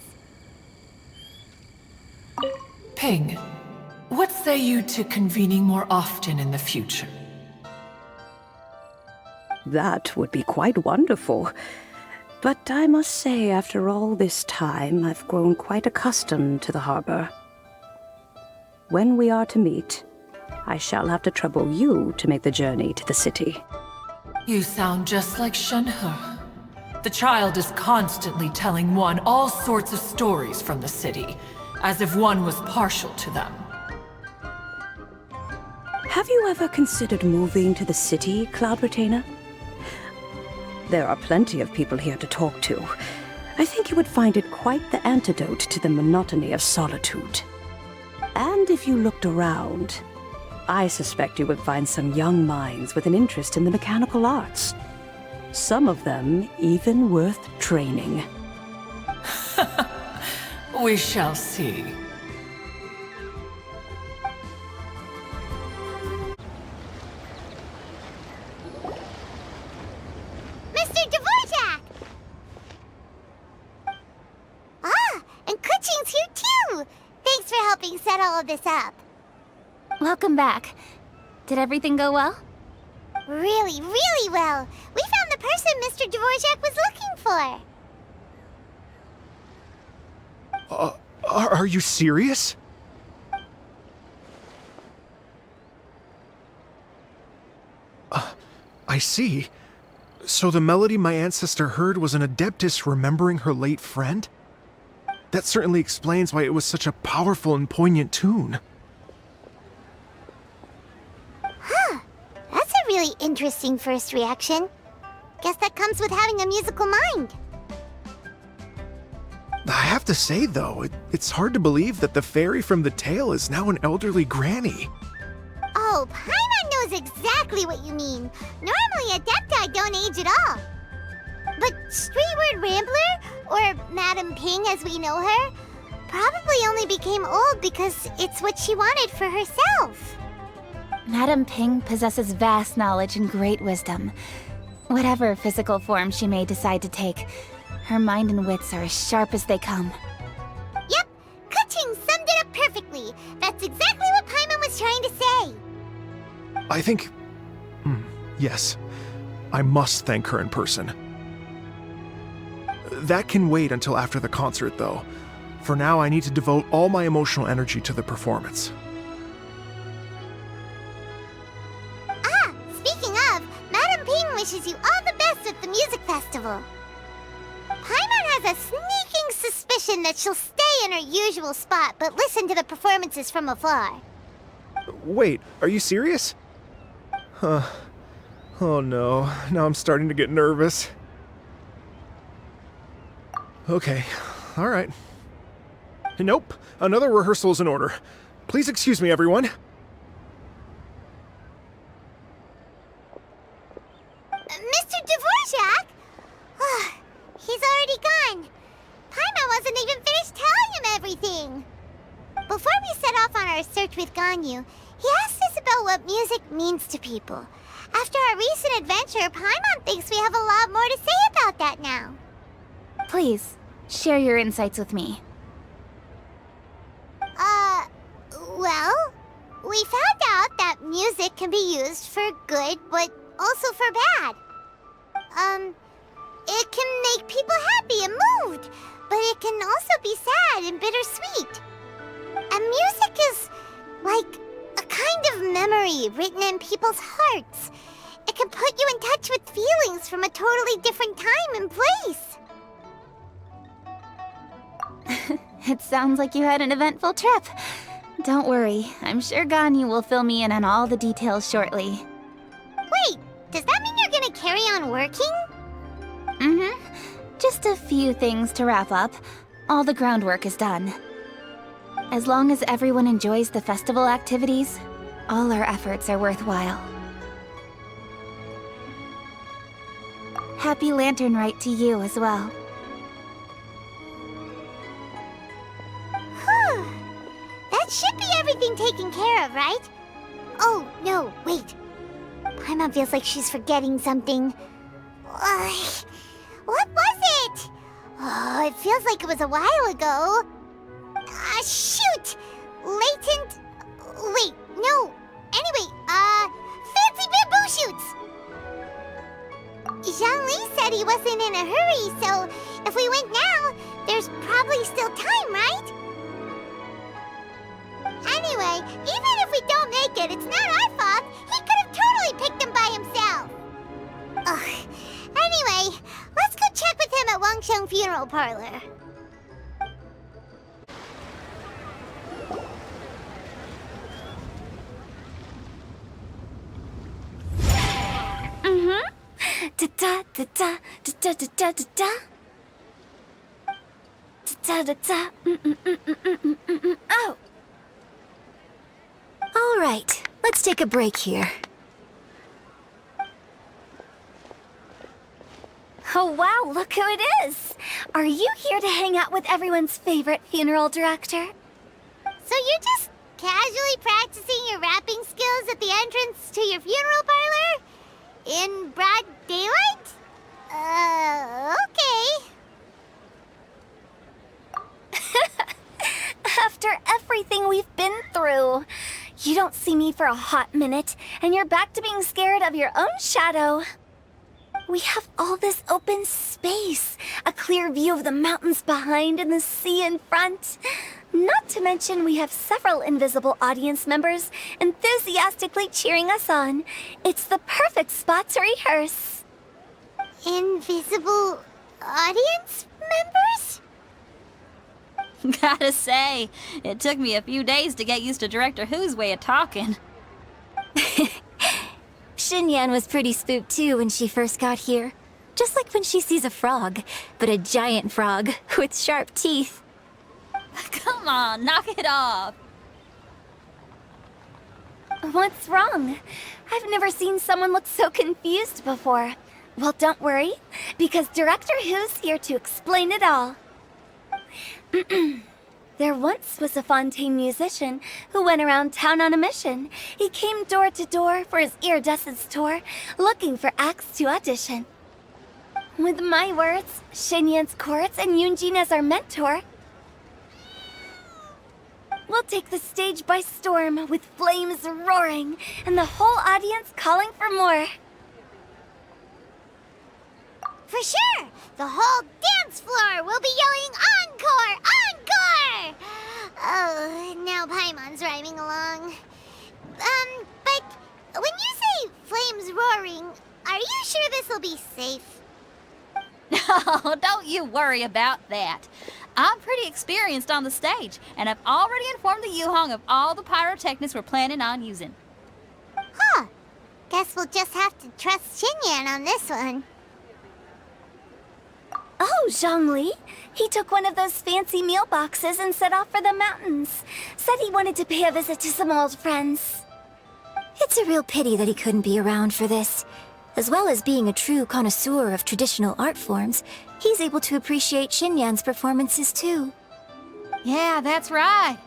Ping, what say you to convening more often in the future? That would be quite wonderful. But I must say, after all this time, I've grown quite accustomed to the harbor. When we are to meet, I shall have to trouble you to make the journey to the city. You sound just like Shenhe. The child is constantly telling one all sorts of stories from the city, as if one was partial to them. Have you ever considered moving to the city, Cloud Retainer? There are plenty of people here to talk to. I think you would find it quite the antidote to the monotony of solitude. And if you looked around, I suspect you would find some young minds with an interest in the mechanical arts. Some of them even worth training. We shall see. Mr. Dvorak! Ah, and Kuching's here too! Thanks for helping set all of this up. Welcome back. Did everything go well? Really, really well. We found the person Mr. Dvorak was looking for. Are you serious? I see. So the melody my ancestor heard was an adeptus remembering her late friend? That certainly explains why it was such a powerful and poignant tune. Huh. That's a really interesting first reaction. Guess that comes with having a musical mind. I have to say, though, it's hard to believe that the fairy from the tale is now an elderly granny. Oh, Paimon knows exactly what you mean. Normally, Adepti don't age at all. But Streetward Rambler, or Madam Ping as we know her, probably only became old because it's what she wanted for herself. Madam Ping possesses vast knowledge and great wisdom. Whatever physical form she may decide to take, her mind and wits are as sharp as they come. Yep, Kuching summed it up perfectly. That's exactly what Paimon was trying to say. I think... yes. I must thank her in person. That can wait until after the concert, though. For now, I need to devote all my emotional energy to the performance. Ah, speaking of, Madam Ping wishes you all the best at the music festival. Paimon has a sneaking suspicion that she'll stay in her usual spot, but listen to the performances from afar. Wait, are you serious? Huh. Oh no, now I'm starting to get nervous. Okay, alright. Nope, another rehearsal is in order. Please excuse me, everyone. Mr. Dvorak? He's already gone. Paimon wasn't even finished telling him everything. Before we set off on our search with Ganyu, he asked Isabel what music means to people. After our recent adventure, Paimon thinks we have a lot more to say about that now. Please, share your insights with me. Well, we found out that music can be used for good, but also for bad. It can make people happy and moved, but it can also be sad and bittersweet. And music is like a kind of memory written in people's hearts. It can put you in touch with feelings from a totally different time and place. It sounds like you had an eventful trip. Don't worry, I'm sure Ganyu will fill me in on all the details shortly. Wait, does that mean you're gonna carry on working? Mm-hmm. Just a few things to wrap up. All the groundwork is done. As long as everyone enjoys the festival activities, all our efforts are worthwhile. Happy Lantern Rite to you as well. Whew. That should be everything taken care of, right? Oh, no, wait. Paimon feels like she's forgetting something. What was it? Oh, it feels like it was a while ago. Shoot! Latent... Wait, no. Anyway, fancy bamboo shoots! Zhongli said he wasn't in a hurry, so if we went now, there's probably still time, right? Anyway, even if we don't make it, it's not our fault. He could have totally picked them by himself. Ugh. Anyway, let's go check with him at Wangsheng Funeral Parlor. Da da da da da da da da da. Da da da. Oh. All right, let's take a break here. Oh wow, look who it is! Are you here to hang out with everyone's favorite funeral director? So you're just casually practicing your rapping skills at the entrance to your funeral parlor? In broad daylight? Okay. After everything we've been through, you don't see me for a hot minute, and you're back to being scared of your own shadow. We have all this open space, a clear view of the mountains behind and the sea in front. Not to mention we have several invisible audience members enthusiastically cheering us on. It's the perfect spot to rehearse. Invisible audience members? Gotta say, it took me a few days to get used to Director Who's way of talking. Xinyan was pretty spooked too when she first got here. Just like when she sees a frog, but a giant frog with sharp teeth. Come on, knock it off. What's wrong? I've never seen someone look so confused before. Well, don't worry, because Director Who's here to explain it all. There once was a Fontaine musician who went around town on a mission. He came door to door for his iridescence tour, looking for acts to audition. With my words, Xinyan's chorus, and Yunjin as our mentor, we'll take the stage by storm with flames roaring and the whole audience calling for more. For sure! The whole dance floor will be yelling encore! Encore! Oh, now Paimon's rhyming along. But when you say flames roaring, are you sure this'll be safe? No, don't you worry about that. I'm pretty experienced on the stage, and I've already informed the Yuhong of all the pyrotechnics we're planning on using. Huh. Guess we'll just have to trust Xinyan on this one. Oh, Zhongli. He took one of those fancy meal boxes and set off for the mountains. Said he wanted to pay a visit to some old friends. It's a real pity that he couldn't be around for this. As well as being a true connoisseur of traditional art forms, he's able to appreciate Xinyan's performances too. Yeah, that's right.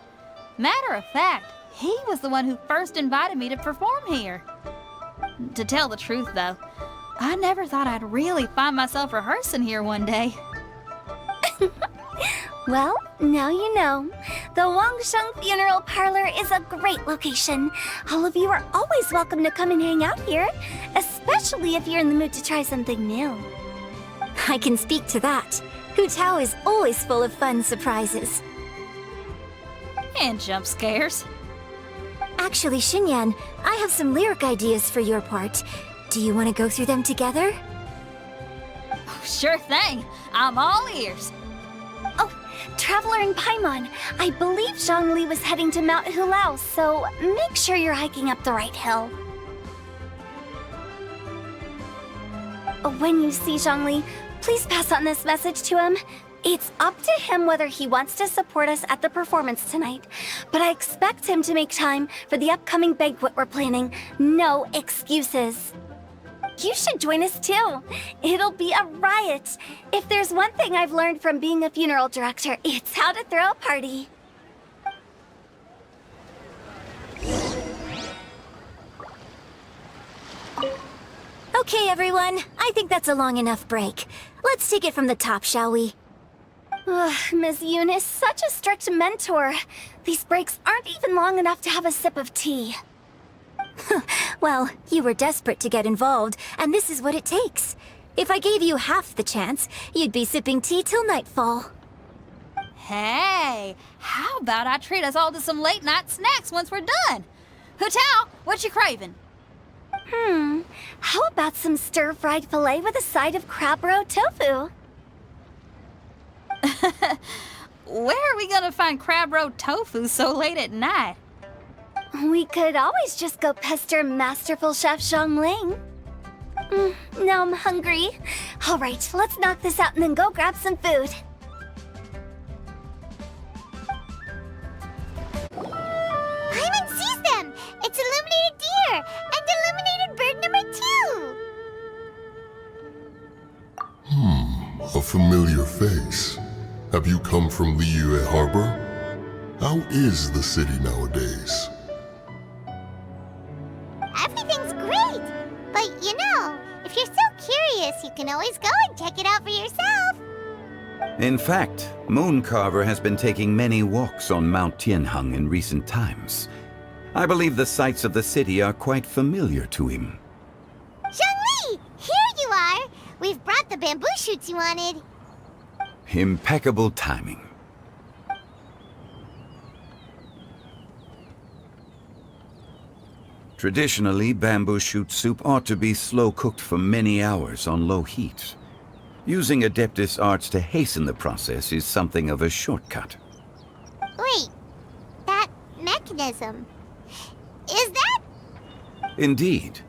Matter of fact, he was the one who first invited me to perform here. To tell the truth, though, I never thought I'd really find myself rehearsing here one day. Well, now you know. The Wangsheng Funeral Parlor is a great location. All of you are always welcome to come and hang out here, especially if you're in the mood to try something new. I can speak to that. Hu Tao is always full of fun surprises. And jump scares. Actually, Xinyan, I have some lyric ideas for your part. Do you want to go through them together? Sure thing. I'm all ears. Oh, Traveler in Paimon. I believe Zhongli was heading to Mount Hulao, so make sure you're hiking up the right hill. When you see Zhongli, please pass on this message to him. It's up to him whether he wants to support us at the performance tonight, but I expect him to make time for the upcoming banquet we're planning. No excuses. You should join us too. It'll be a riot. If there's one thing I've learned from being a funeral director, it's how to throw a party. Okay, everyone. I think that's a long enough break. Let's take it from the top, shall we? Ms. Eunice, such a strict mentor. These breaks aren't even long enough to have a sip of tea. Well, you were desperate to get involved, and this is what it takes. If I gave you half the chance, you'd be sipping tea till nightfall. Hey, how about I treat us all to some late-night snacks once we're done? Hutao, what you craving? How about some stir-fried filet with a side of crab roe tofu? Where are we gonna find crab roe tofu so late at night? We could always just go pester Masterful Chef Zhongling. Now I'm hungry. All right, let's knock this out and then go grab some food. Paimon sees them! It's illuminated deer! And illuminated bird number 2! A familiar face. Have you come from Liyue Harbor? How is the city nowadays? Everything's great! But you know, if you're so curious, you can always go and check it out for yourself! In fact, Mooncarver has been taking many walks on Mount Tianheng in recent times. I believe the sights of the city are quite familiar to him. Zhongli! Here you are! We've brought the bamboo shoots you wanted. Impeccable timing. Traditionally, bamboo shoot soup ought to be slow-cooked for many hours on low heat. Using Adeptus arts to hasten the process is something of a shortcut. Wait, that mechanism... is that... Indeed.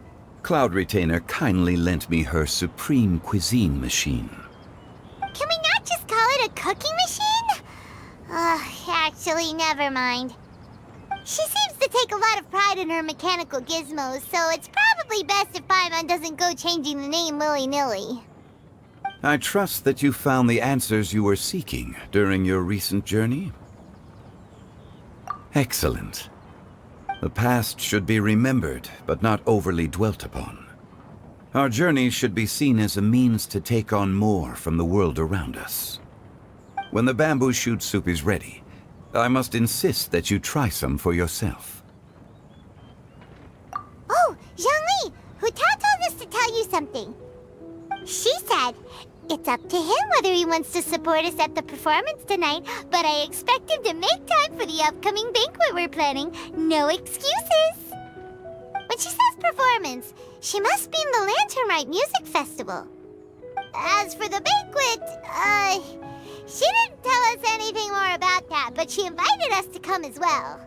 Cloud Retainer kindly lent me her supreme cuisine machine. Can we not just call it a cooking machine? Actually, never mind. She seems to take a lot of pride in her mechanical gizmos, so it's probably best if Paimon doesn't go changing the name willy-nilly. I trust that you found the answers you were seeking during your recent journey. Excellent. The past should be remembered, but not overly dwelt upon. Our journey should be seen as a means to take on more from the world around us. When the bamboo shoot soup is ready, I must insist that you try some for yourself. Oh, Zhongli! Hutao told us to tell you something. She said, it's up to him whether he wants to support us at the performance tonight, but I expect him to make time for the upcoming banquet we're planning. No excuses! When she says performance, she must mean the Lantern Rite Music Festival. As for the banquet, she didn't tell us anything more about that, but she invited us to come as well.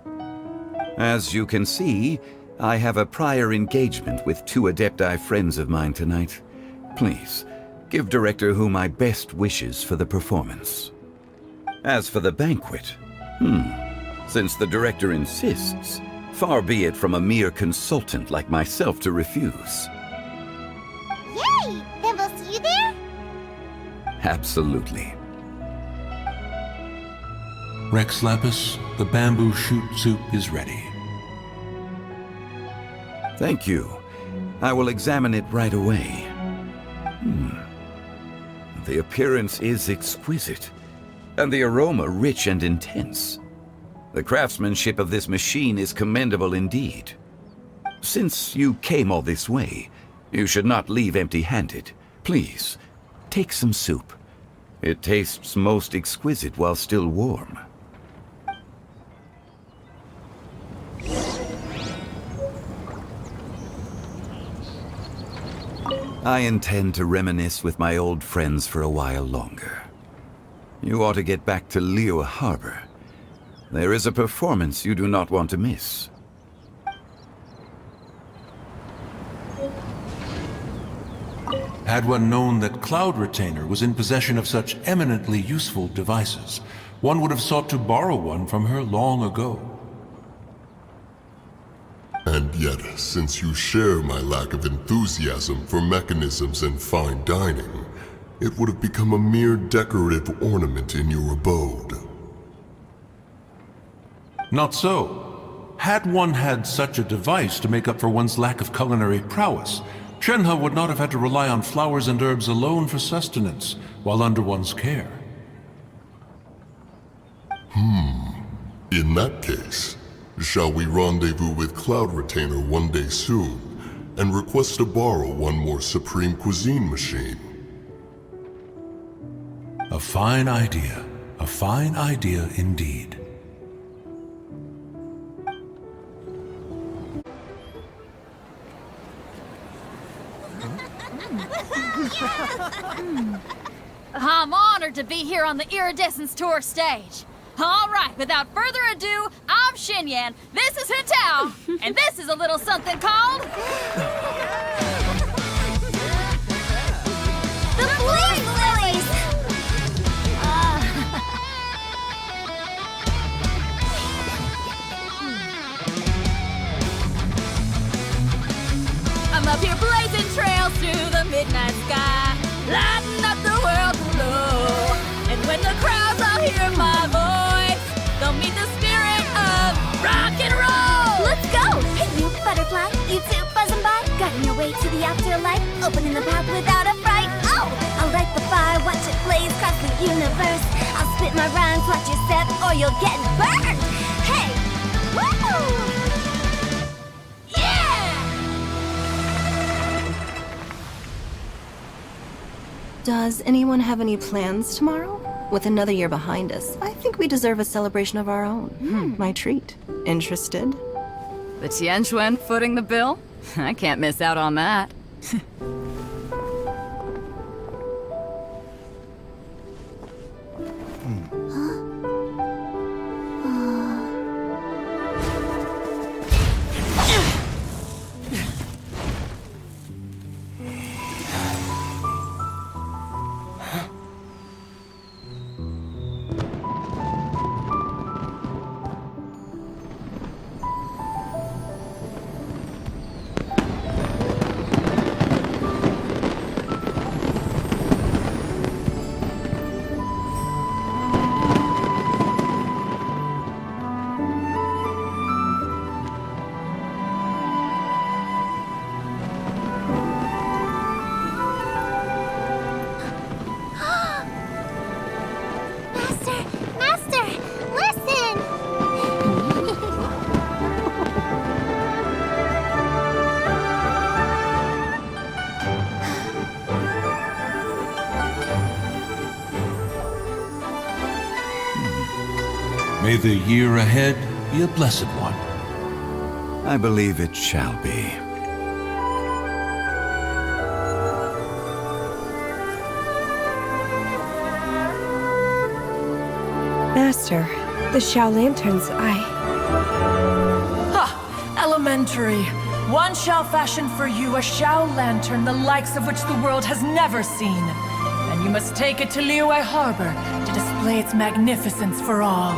As you can see, I have a prior engagement with 2 Adepti friends of mine tonight. Please, give Director Hu my best wishes for the performance. As for the banquet, since the Director insists, far be it from a mere consultant like myself to refuse. Yay! Then we'll see you there? Absolutely. Rex Lapis, the bamboo shoot soup is ready. Thank you. I will examine it right away. The appearance is exquisite, and the aroma rich and intense. The craftsmanship of this machine is commendable indeed. Since you came all this way, you should not leave empty-handed. Please, take some soup. It tastes most exquisite while still warm. I intend to reminisce with my old friends for a while longer. You ought to get back to Liyue Harbor. There is a performance you do not want to miss. Had one known that Cloud Retainer was in possession of such eminently useful devices, one would have sought to borrow one from her long ago. And yet, since you share my lack of enthusiasm for mechanisms and fine dining, it would have become a mere decorative ornament in your abode. Not so. Had one had such a device to make up for one's lack of culinary prowess, Shenhe would not have had to rely on flowers and herbs alone for sustenance, while under one's care. In that case, shall we rendezvous with Cloud Retainer one day soon, and request to borrow one more Supreme Cuisine machine? A fine idea. A fine idea indeed. I'm honored to be here on the Iridescence Tour stage. All right, without further ado, I'm Xinyan, this is Hutao, and this is a little something called... The Flame Lilies! I'm up here blazing trails through the midnight sky, lighting up the world below. And when the crowds all hear my voice, they'll meet the spirit of rock and roll. Let's go! Hey, you butterfly, you too buzzing by, guiding your way to the afterlife, opening the path without a fright. Oh, I'll light the fire, watch it blaze across the universe. I'll spit my rhymes, watch your step, or you'll get burned. Hey, woo! Does anyone have any plans tomorrow? With another year behind us, I think we deserve a celebration of our own. My treat. Interested? The Tianquan footing the bill? I can't miss out on that. May the year ahead be a blessed one. I believe it shall be. Master, the Xiao Lanterns, Ha! Elementary. One shall fashion for you a Xiao Lantern the likes of which the world has never seen. And you must take it to Liyue Harbor to display its magnificence for all.